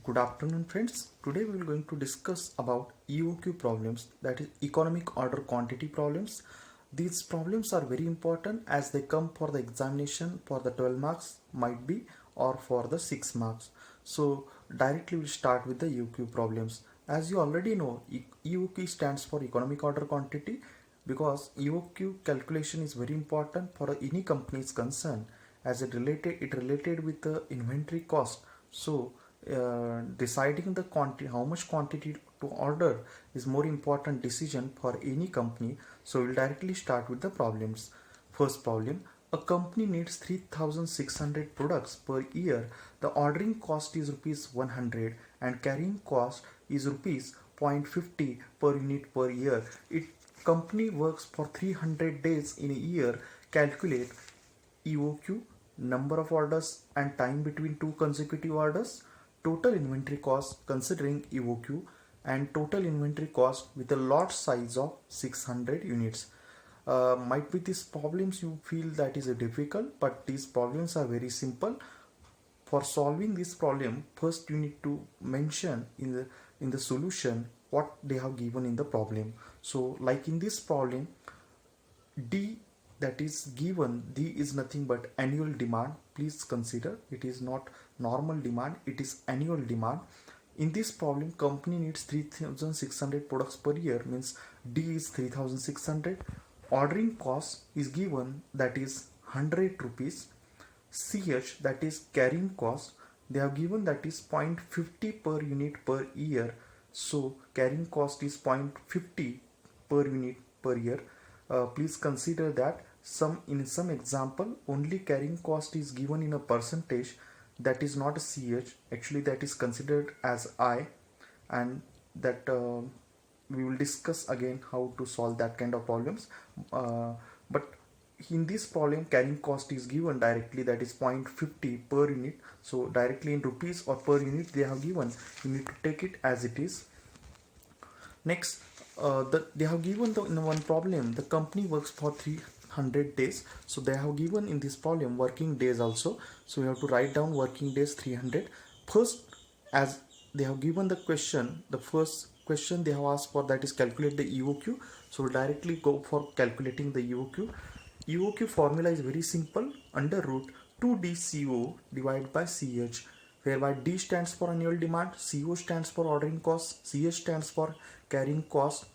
Good afternoon friends. Today we are going to discuss about EOQ problems, that is economic order quantity problems. These problems are very important as they come for the examination for the 12 marks might be or for the 6 marks. So directly we'll start with the EOQ problems. As you already know, EOQ stands for economic order quantity because EOQ calculation is very important for any company's concern as it related with the inventory cost. So deciding the quantity, how much quantity to order is more important decision for any company. So we'll directly start with the problems. First problem, a company needs 3600 products per year. The ordering cost is rupees 100 and carrying cost is rupees 0.50 per unit per year. It company works for 300 days in a year. Calculate EOQ, number of orders and time between two consecutive orders, total inventory cost considering EOQ, and total inventory cost with a lot size of 600 units. Might be these problems you feel that is difficult, but these problems are very simple. For solving this problem, first you need to mention in the solution what they have given in the problem. So like in this problem, D that is given, D is nothing but annual demand. Please consider it is not normal demand, it is annual demand. In this problem, company needs 3600 products per year, means D is 3600. Ordering cost is given, that is 100 rupees. CH, that is carrying cost, they have given, that is 0.50 per unit per year. So carrying cost is 0.50 per unit per year. Please consider that in some example only carrying cost is given in a percentage, that is not a CH, actually that is considered as I, and that we will discuss again how to solve that kind of problems. But in this problem carrying cost is given directly, that is 0.50 per unit. So directly in rupees or per unit they have given, you need to take it as it is. Next, they have given in one problem the company works for 300 days. So they have given in this problem working days also. So we have to write down working days 300. First, as they have given the question, the first question they have asked for, that is calculate the EOQ. So we'll directly go for calculating the EOQ. EOQ formula is very simple, under root 2DCO divided by CH, whereby D stands for annual demand, CO stands for ordering cost, CH stands for carrying cost.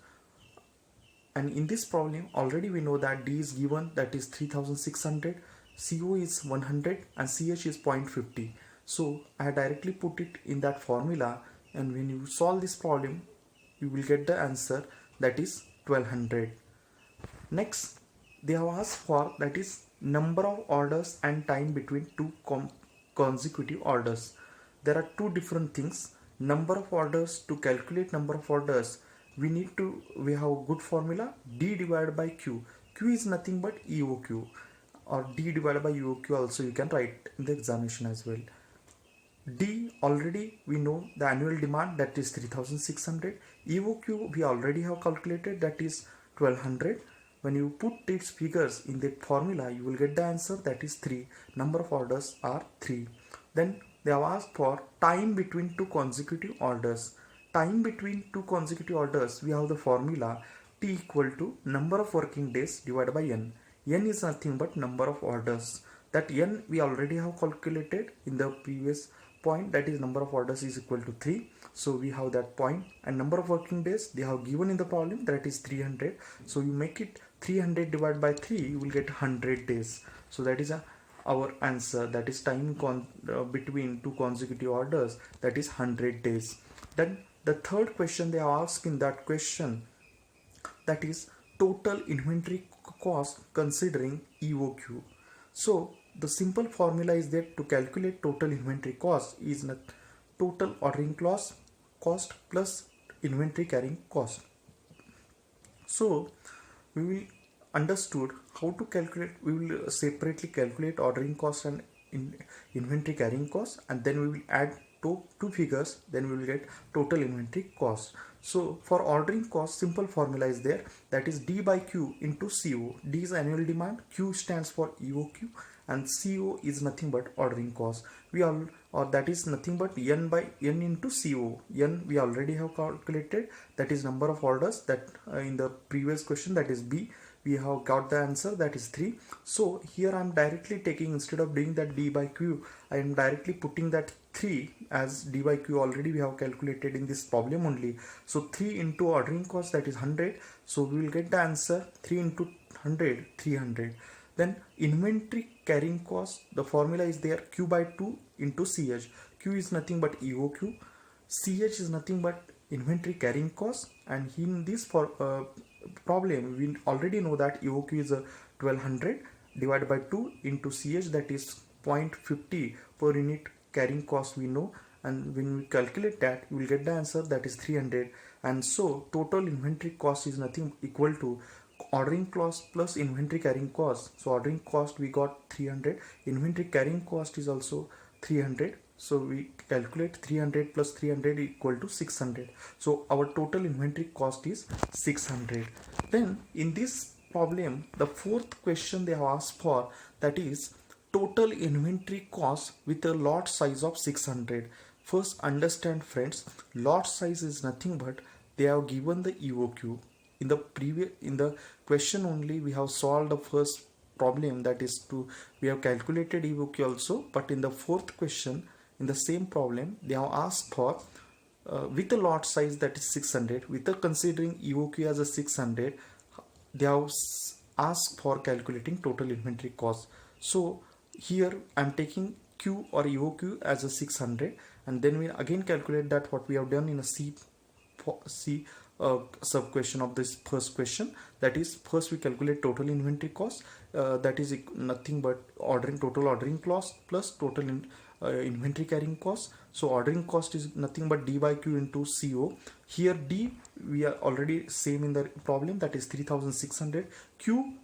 And in this problem already we know that D is given, that is 3600, CO is 100 and CH is 0.50. So I directly put it in that formula, and when you solve this problem you will get the answer, that is 1200. Next, they have asked for, that is number of orders and time between two consecutive orders. There are two different things. Number of orders, to calculate number of orders we have a good formula, D divided by Q. Q is nothing but EOQ, or D divided by EOQ also you can write in the examination as well. D already we know the annual demand, that is 3600. EOQ we already have calculated, that is 1200. When you put its figures in the formula you will get the answer, that is 3. Number of orders are 3. Then they have asked for time between two consecutive orders. Time between two consecutive orders, we have the formula T equal to number of working days divided by N. N is nothing but number of orders. That N we already have calculated in the previous point, that is number of orders is equal to 3. So we have that point, and number of working days they have given in the problem, that is 300. So you make it 300 divided by 3, you will get 100 days. So that is our answer, that is time between two consecutive orders, that is 100 days. Then the third question they are asked in that question, that is total inventory cost considering EOQ. So the simple formula is that to calculate total inventory cost is total ordering cost plus inventory carrying cost. So we will understood how to calculate, we will separately calculate ordering cost and inventory carrying cost, and then we will add two figures, then we will get total inventory cost. So for ordering cost, simple formula is there, that is D by Q into CO. D is annual demand, Q stands for EOQ, and CO is nothing but ordering cost. We all, or that is nothing but N by N into CO. N we already have calculated, that is number of orders, that in the previous question, that is B. We have got the answer, that is 3. So here I am directly taking, instead of doing that D by Q, I am directly putting that 3 as D by Q already we have calculated in this problem only. So 3 into ordering cost, that is 100. So we will get the answer 3 into 100, 300. Then inventory carrying cost, the formula is there, Q by 2 into CH. Q is nothing but EOQ. CH is nothing but inventory carrying cost, and in this problem we already know that EOQ is a 1200 divided by 2 into CH, that is 0.50 per unit carrying cost we know, and when we calculate that we will get the answer, that is 300. And so total inventory cost is nothing equal to ordering cost plus inventory carrying cost. So ordering cost we got 300, inventory carrying cost is also 300. So we calculate 300 plus 300 equal to 600. So our total inventory cost is 600. Then in this problem, the fourth question they have asked for, that is total inventory cost with a lot size of 600. First understand friends, lot size is nothing but they have given the EOQ. In the question only we have solved the first problem, that is we have calculated EOQ also, but in the fourth question in the same problem they have asked for with a lot size, that is 600, with a considering EOQ as a 600, they have asked for calculating total inventory cost. So here I am taking Q or EOQ as a 600, and then we again calculate that what we have done in a C sub question of this first question, that is first we calculate total inventory cost, that is nothing but total ordering cost plus total inventory carrying cost. So ordering cost is nothing but D by Q into CO. Here D we are already same in the problem, that is 3600. Q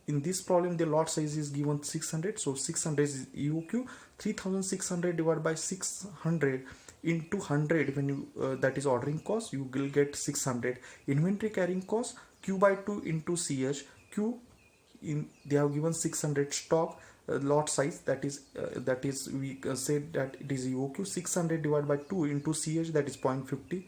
in this problem the lot size is given 600, so 600 is EOQ. 3600 divided by 600 into 100, when you that is ordering cost, you will get 600. Inventory carrying cost, Q by 2 into CH. Q in they have given 600 stock, lot size, that is we said that it is EOQ. 600 divided by 2 into CH, that is 0.50.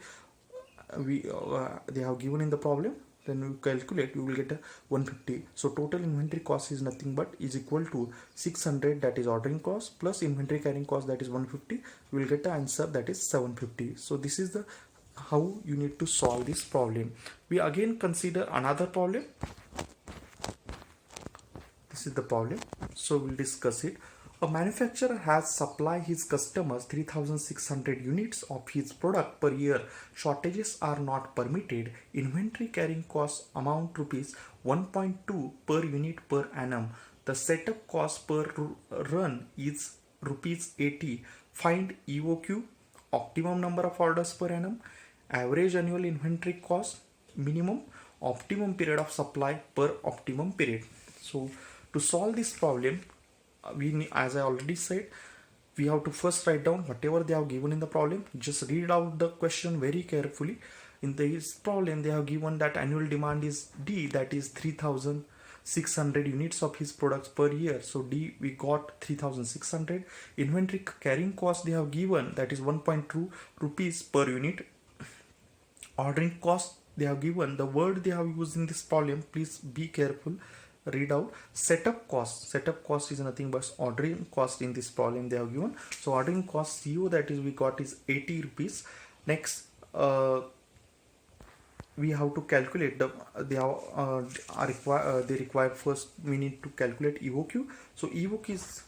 They have given in the problem, then we calculate, we will get a 150. So total inventory cost is nothing but is equal to 600, that is ordering cost, plus inventory carrying cost, that is 150. We will get the answer, that is 750. So this is the how you need to solve this problem. We again consider another problem. This is the problem, so we'll discuss it. A manufacturer has supplied his customers 3600 units of his product per year. Shortages are not permitted. Inventory carrying cost amount rupees 1.2 per unit per annum. The setup cost per run is rupees 80. Find EOQ, optimum number of orders per annum, average annual inventory cost, minimum, optimum period of supply per optimum period. So to solve this problem, as I already said, we have to first write down whatever they have given in the problem. Just read out the question very carefully. In this problem they have given that annual demand is D, that is 3600 units of his products per year. So D we got 3600. Inventory carrying cost they have given, that is 1.2 rupees per unit. Ordering cost they have given, the word they have used in this problem, please be careful, read out. Setup cost is nothing but ordering cost. In this problem they have given, so ordering cost CO, that is we got is 80 rupees. Next we have to calculate they require first we need to calculate EOQ. So EOQ is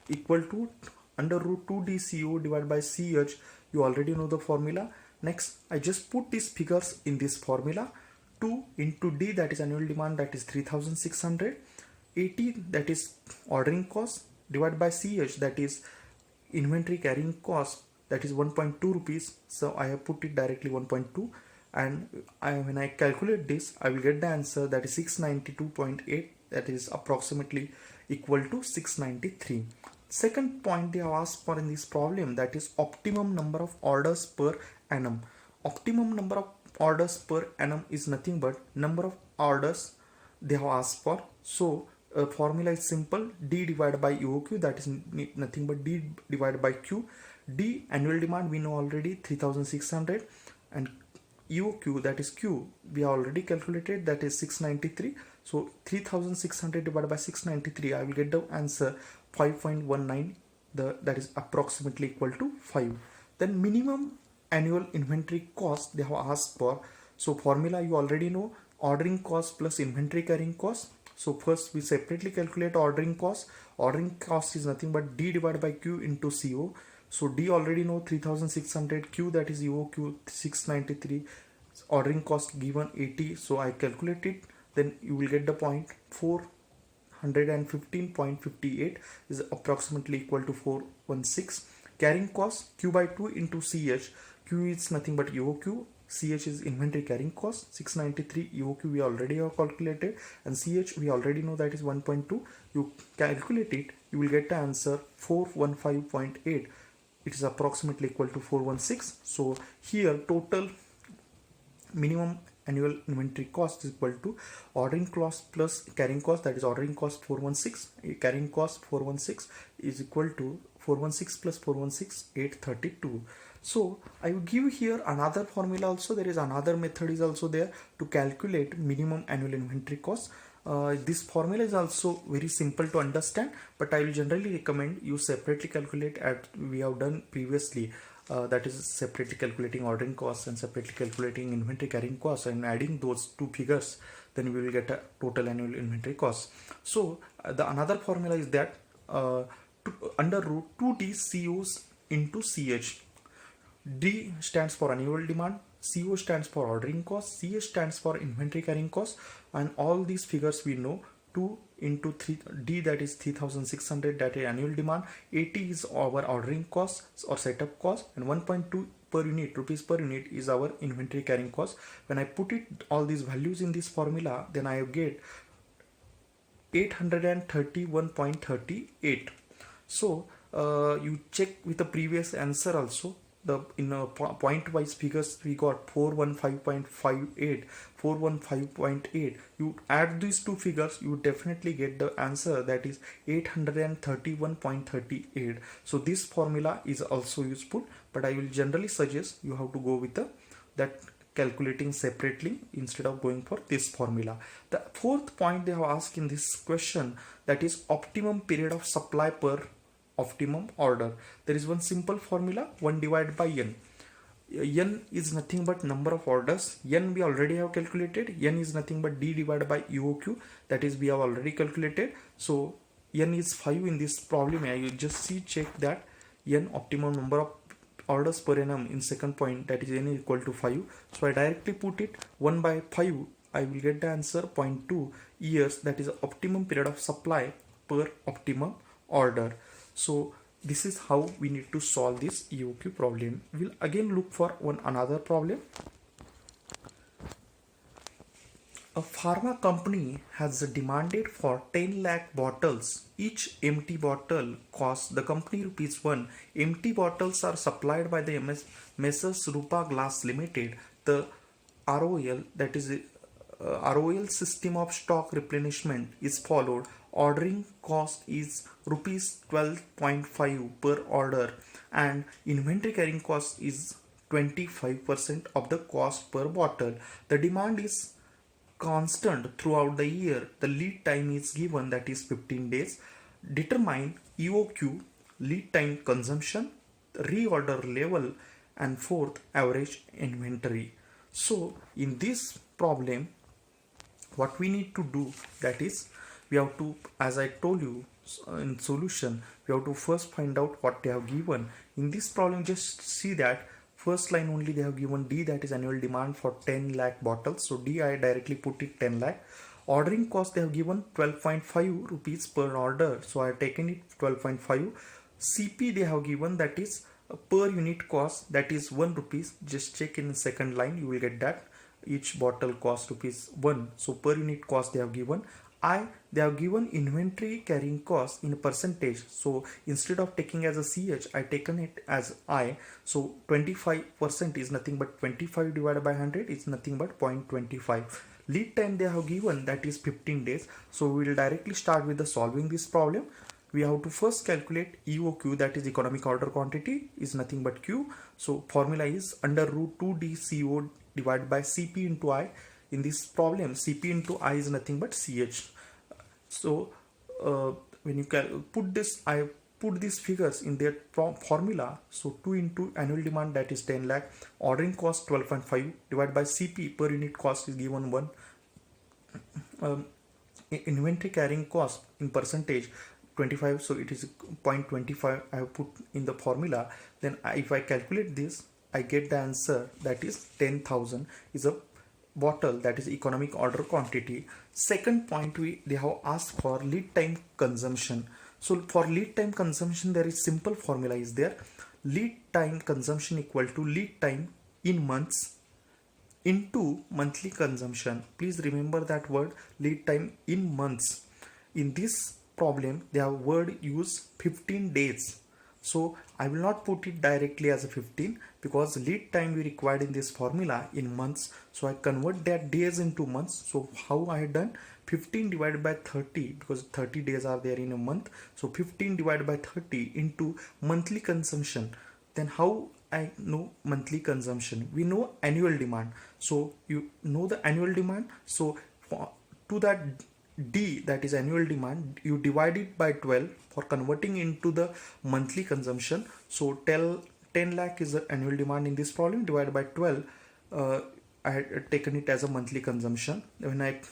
equal to under root 2 DCO divided by CH. You already know the formula. Next I just put these figures in this formula. 2 into D, that is annual demand, that is 3600. 80, that is ordering cost, divided by CH, that is inventory carrying cost, that is 1.2 rupees. So I have put it directly 1.2, and when I calculate this I will get the answer, that is 692.8, that is approximately equal to 693. Second point they have asked for in this problem, that is optimum number of orders per annum. Optimum number of orders per annum is nothing but number of orders they have asked for. So formula is simple: D divided by EOQ, that is nothing but D divided by Q. D, annual demand, we know already 3600, and EOQ, that is Q, we already calculated, that is 693. So 3600 divided by 693, I will get the answer 5.19. That is approximately equal to 5. Then minimum annual inventory cost they have asked for. So formula you already know: ordering cost plus inventory carrying cost. So first we separately calculate ordering cost. Ordering cost is nothing but D divided by Q into CO. So D already know 3600, Q, that is EOQ 693, ordering cost given 80. So I calculate it, then you will get the point 415.58 is approximately equal to 416. Carrying cost Q by 2 into CH. Q is nothing but EOQ, CH is inventory carrying cost. 693 EOQ we already have calculated, and CH we already know that is 1.2. You calculate it, you will get the answer 415.8. It is approximately equal to 416. So here total minimum annual inventory cost is equal to ordering cost plus carrying cost, that is ordering cost 416, carrying cost 416 is equal to 416 plus 416, 832. So I will give here another formula also. There is another method is also there to calculate minimum annual inventory cost. This formula is also very simple to understand, but I will generally recommend you separately calculate as we have done previously. That is separately calculating ordering costs and separately calculating inventory carrying costs, and adding those two figures, then we will get a total annual inventory cost. So the another formula is that under root 2D COs into CH. D stands for annual demand, CO stands for ordering cost, CH stands for inventory carrying cost, and all these figures we know. 2 into 3, D, that is 3600, that is annual demand, 80 is our ordering cost or setup cost, and 1.2 per unit, rupees per unit, is our inventory carrying cost. When I put it all these values in this formula, then I get 831.38. So you check with the previous answer also. The in point wise figures we got 415.58, 415.8. You add these two figures, you definitely get the answer, that is 831.38. So this formula is also useful, but I will generally suggest you have to go with that calculating separately instead of going for this formula. The fourth point they have asked in this question, that is optimum period of supply per optimum order. There is one simple formula: 1 divided by n. N is nothing but number of orders. N we already have calculated. N is nothing but D divided by EOQ, that is we have already calculated. So N is 5 in this problem. I will just check that N, optimum number of orders per annum, in second point, that is N is equal to 5. So I directly put it 1 by 5. I will get the answer 0.2 years, that is optimum period of supply per optimum order. So this is how we need to solve this EOQ problem. We'll again look for another problem. A pharma company has demanded for 10 lakh bottles. Each empty bottle costs the company ₹1. Empty bottles are supplied by the Messrs. Rupa Glass Limited. The ROL, that is ROL system of stock replenishment is followed. Ordering cost is rupees 12.5 per order, and inventory carrying cost is 25% of the cost per bottle. The demand is constant throughout the year. The lead time is given, that is 15 days. Determine EOQ, lead time consumption, reorder level, and fourth, average inventory. So in this problem, what we need to do, that is we have to, as I told you in solution, we have to first find out what they have given. In this problem, just see that first line only they have given D, that is annual demand for 10 lakh bottles. So D, I directly put it 10 lakh. Ordering cost they have given 12.5 rupees per order. So I have taken it 12.5. CP they have given, that is per unit cost, that is 1 rupees. Just check in the second line, you will get that each bottle cost ₹1. So per unit cost they have given. They have given inventory carrying cost in a percentage. So instead of taking as a CH, I taken it as I. So 25% is nothing but 25 divided by 100 is nothing but 0.25. Lead time they have given, that is 15 days. So we will directly start with the solving this problem. We have to first calculate EOQ, that is economic order quantity, is nothing but Q. So formula is under root 2DCO divided by CP into I. In this problem, CP into I is nothing but CH. So when you put this, I put these figures in their formula. So 2 into annual demand, that is 10 lakh, ordering cost 12.5 divided by CP, per unit cost is given 1, inventory carrying cost in percentage 25, so it is 0.25 I have put in the formula. Then if I calculate this, I get the answer, that is 10,000 is a bottle, that is economic order quantity. Second point, they have asked for lead time consumption. So for lead time consumption, there is simple formula is there. Lead time consumption equal to lead time in months into monthly consumption. Please remember that word, lead time in months. In this problem, they have word use 15 days. So I will not put it directly as a 15 because lead time we required in this formula in months. So I convert that days into months. So how I had done, 15 divided by 30, because 30 days are there in a month. So 15 divided by 30 into monthly consumption. Then how I know monthly consumption? We know annual demand. So you know the annual demand. So to that D, that is annual demand, you divide it by 12 for converting into the monthly consumption. So 10 lakh is the annual demand in this problem, divided by 12. I had taken it as a monthly consumption. When I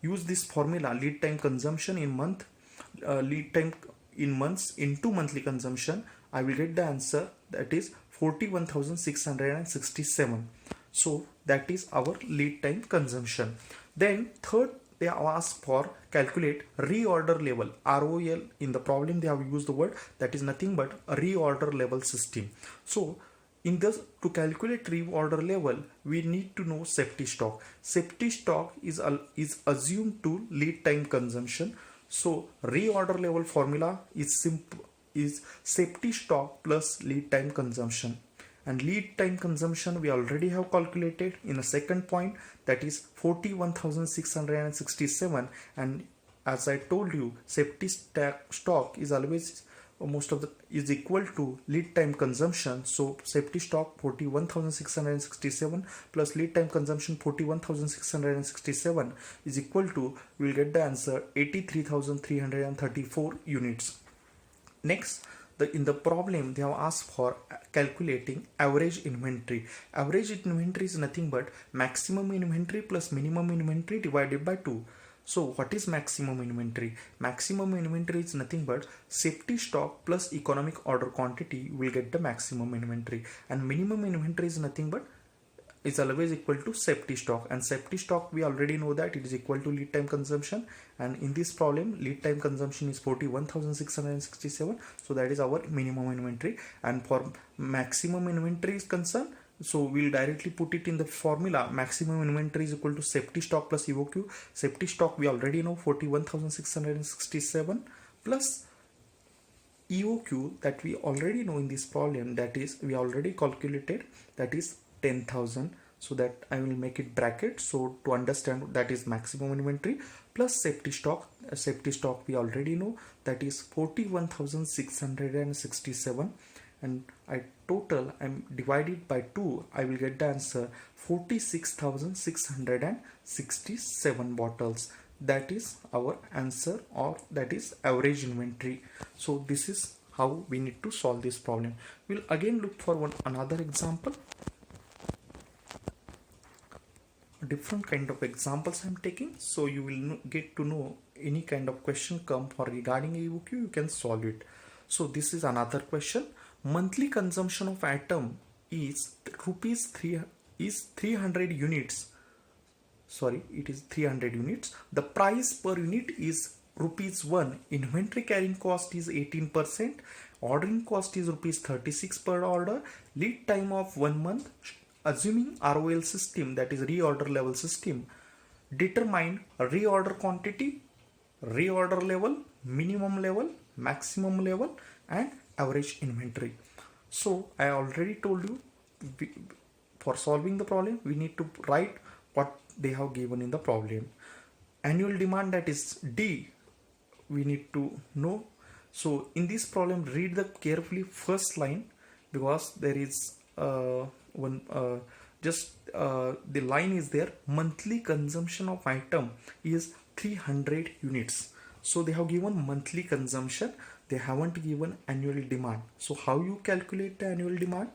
use this formula, lead time consumption in month, lead time in months into monthly consumption, I will get the answer, that is 41,667. So that is our lead time consumption. Then third, they have asked for calculate reorder level, ROL. In the problem they have used the word, that is nothing but a reorder level system. So in this, to calculate reorder level, we need to know safety stock. Safety stock is assumed to lead time consumption. So reorder level formula is simple, is safety stock plus lead time consumption. And lead time consumption we already have calculated in a second point, that is 41,667. And as I told you, safety stock is always is equal to lead time consumption. So safety stock 41,667 plus lead time consumption 41,667 is equal to, we will get the answer 83,334 units. Next, in the problem they have asked for calculating average inventory. Average inventory is nothing but maximum inventory plus minimum inventory divided by 2. So what is maximum inventory? Maximum inventory is nothing but safety stock plus economic order quantity will get the maximum inventory, and minimum inventory is nothing but is always equal to safety stock, and safety stock we already know that it is equal to lead time consumption. And in this problem lead time consumption is 41,667, so that is our minimum inventory. And for maximum inventory is concerned, so we'll directly put it in the formula, maximum inventory is equal to safety stock plus EOQ. Safety stock we already know 41,667 plus EOQ that we already know in this problem, that is we already calculated, that is 10,000. So that I will make it bracket, so to understand that is maximum inventory plus safety stock. Safety stock we already know, that is 41,667, and I total I'm divided by 2, I will get the answer 46,667 bottles. That is our answer, or that is average inventory. So this is how we need to solve this problem. We'll again look for another example. Different kind of examples I'm taking, so you will get to know any kind of question come for regarding EOQ, you can solve it. So this is another question. Monthly consumption of atom is 300 units. Sorry, it is 300 units. The price per unit is ₹1. Inventory carrying cost is 18%. Ordering cost is ₹36 per order. Lead time of 1 month. Assuming ROL system, that is reorder level system, determine reorder quantity, reorder level, minimum level, maximum level, and average inventory. So I already told you, for solving the problem we need to write what they have given in the problem. Annual demand, that is D, we need to know. So in this problem, read the carefully first line, because there is one the line is there, monthly consumption of item is 300 units. So they have given monthly consumption, they haven't given annual demand. So how you calculate the annual demand?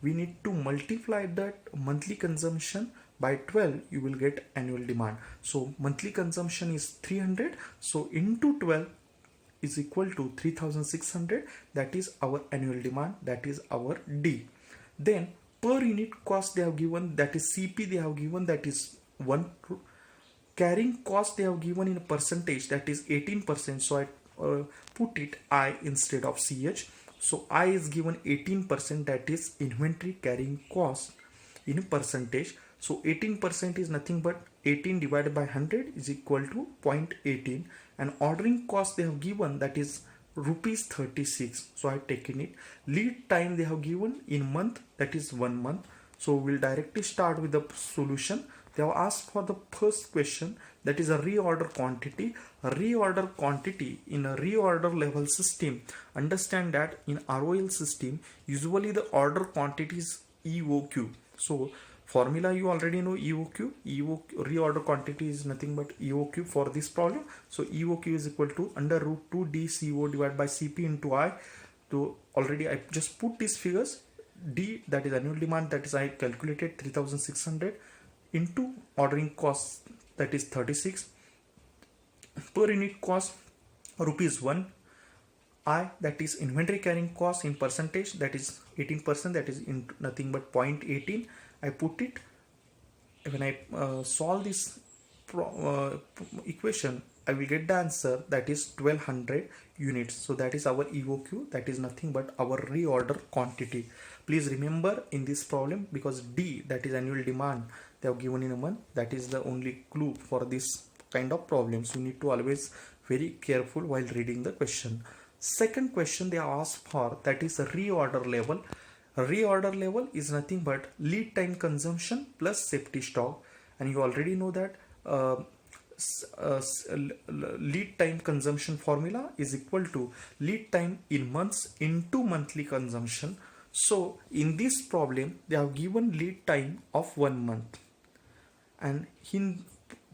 We need to multiply that monthly consumption by 12, you will get annual demand. So monthly consumption is 300, so into 12 is equal to 3600, that is our annual demand, that is our D. Then per unit cost they have given, that is CP they have given, that is 1. Carrying cost they have given in a percentage, that is 18%, so I put it I instead of CH. So I is given 18%, that is inventory carrying cost in percentage. So 18% is nothing but 18 divided by 100 is equal to 0.18, and ordering cost they have given, that is rupees 36. So I have taken it. Lead time they have given in month, that is 1 month. So we'll directly start with the solution. They have asked for the first question, that is a reorder quantity. A reorder quantity in a reorder level system, understand that in ROL system usually the order quantity is EOQ. So formula you already know, EOQ. Reorder quantity is nothing but EOQ for this problem. So EOQ is equal to under root 2 DCO divided by CP into I. So already I just put these figures. D, that is annual demand, that is I calculated 3600 into ordering cost, that is 36. Per unit cost rupees 1. I, that is inventory carrying cost in percentage, that is 18%, that is in nothing but 0.18. I put it. When I solve this equation, I will get the answer, that is 1200 units. So that is our EOQ, that is nothing but our reorder quantity. Please remember in this problem, because D, that is annual demand, they have given in a month, that is the only clue for this kind of problems. You need to always very careful while reading the question. Second question they asked for, that is a reorder level. A reorder level is nothing but lead time consumption plus safety stock, and you already know that lead time consumption formula is equal to lead time in months into monthly consumption. So in this problem they have given lead time of 1 month, and in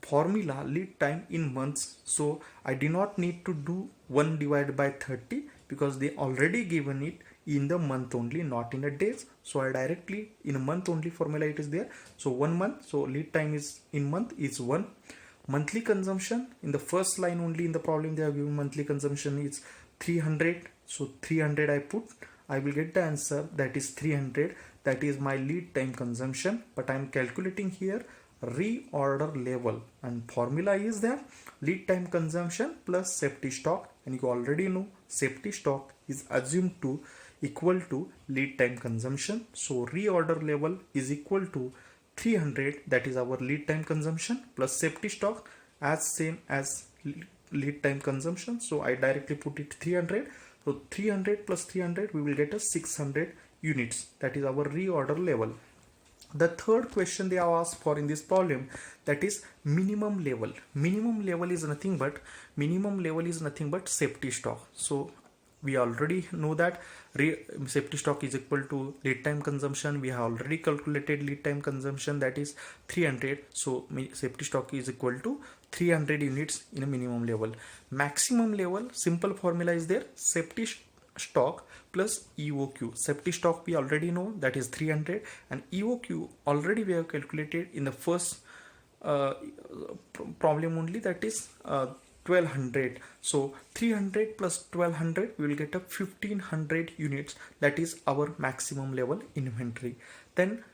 formula lead time in months, so I do not need to do 1 divided by 30, because they already given it in the month only, not in a days. So I directly in a month only formula it is there. So 1 month, so lead time is in month is 1. Monthly consumption in the first line only in the problem they have given monthly consumption is 300. So 300 I put, I will get the answer, that is 300, that is my lead time consumption. But I am calculating here reorder level, and formula is there lead time consumption plus safety stock, and you already know safety stock is assumed to equal to lead time consumption. So reorder level is equal to 300, that is our lead time consumption, plus safety stock as same as lead time consumption. So I directly put it 300. So 300 plus 300 we will get a 600 units, that is our reorder level. The third question they have asked for in this problem, that is minimum level. Minimum level is nothing but safety stock. So we already know that safety stock is equal to lead time consumption. We have already calculated lead time consumption, that is 300. So safety stock is equal to 300 units in a minimum level. Maximum level, simple formula is there, safety stock plus EOQ. Safety stock we already know, that is 300, and EOQ already we have calculated in the first problem only, that is 1200. So 300 plus 1200 we will get a 1500 units, that is our maximum level inventory. Then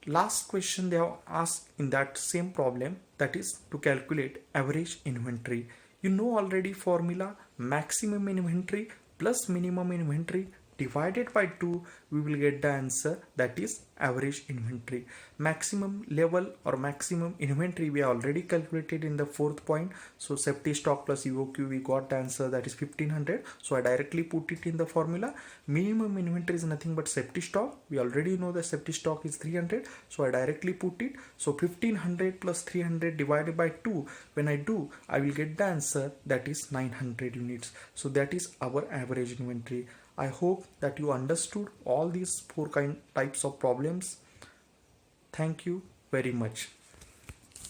last question they have asked in that same problem, that is to calculate average inventory. You know already formula, maximum inventory plus minimum inventory divided by 2, we will get the answer, that is average inventory. Maximum level or maximum inventory we already calculated in the fourth point. So safety stock plus EOQ, we got the answer, that is 1500. So I directly put it in the formula. Minimum inventory is nothing but safety stock. We already know the safety stock is 300. So I directly put it. So 1500 plus 300 divided by 2. When I do, I will get the answer, that is 900 units. So that is our average inventory. I hope that you understood all these four types of problems. Thank you very much.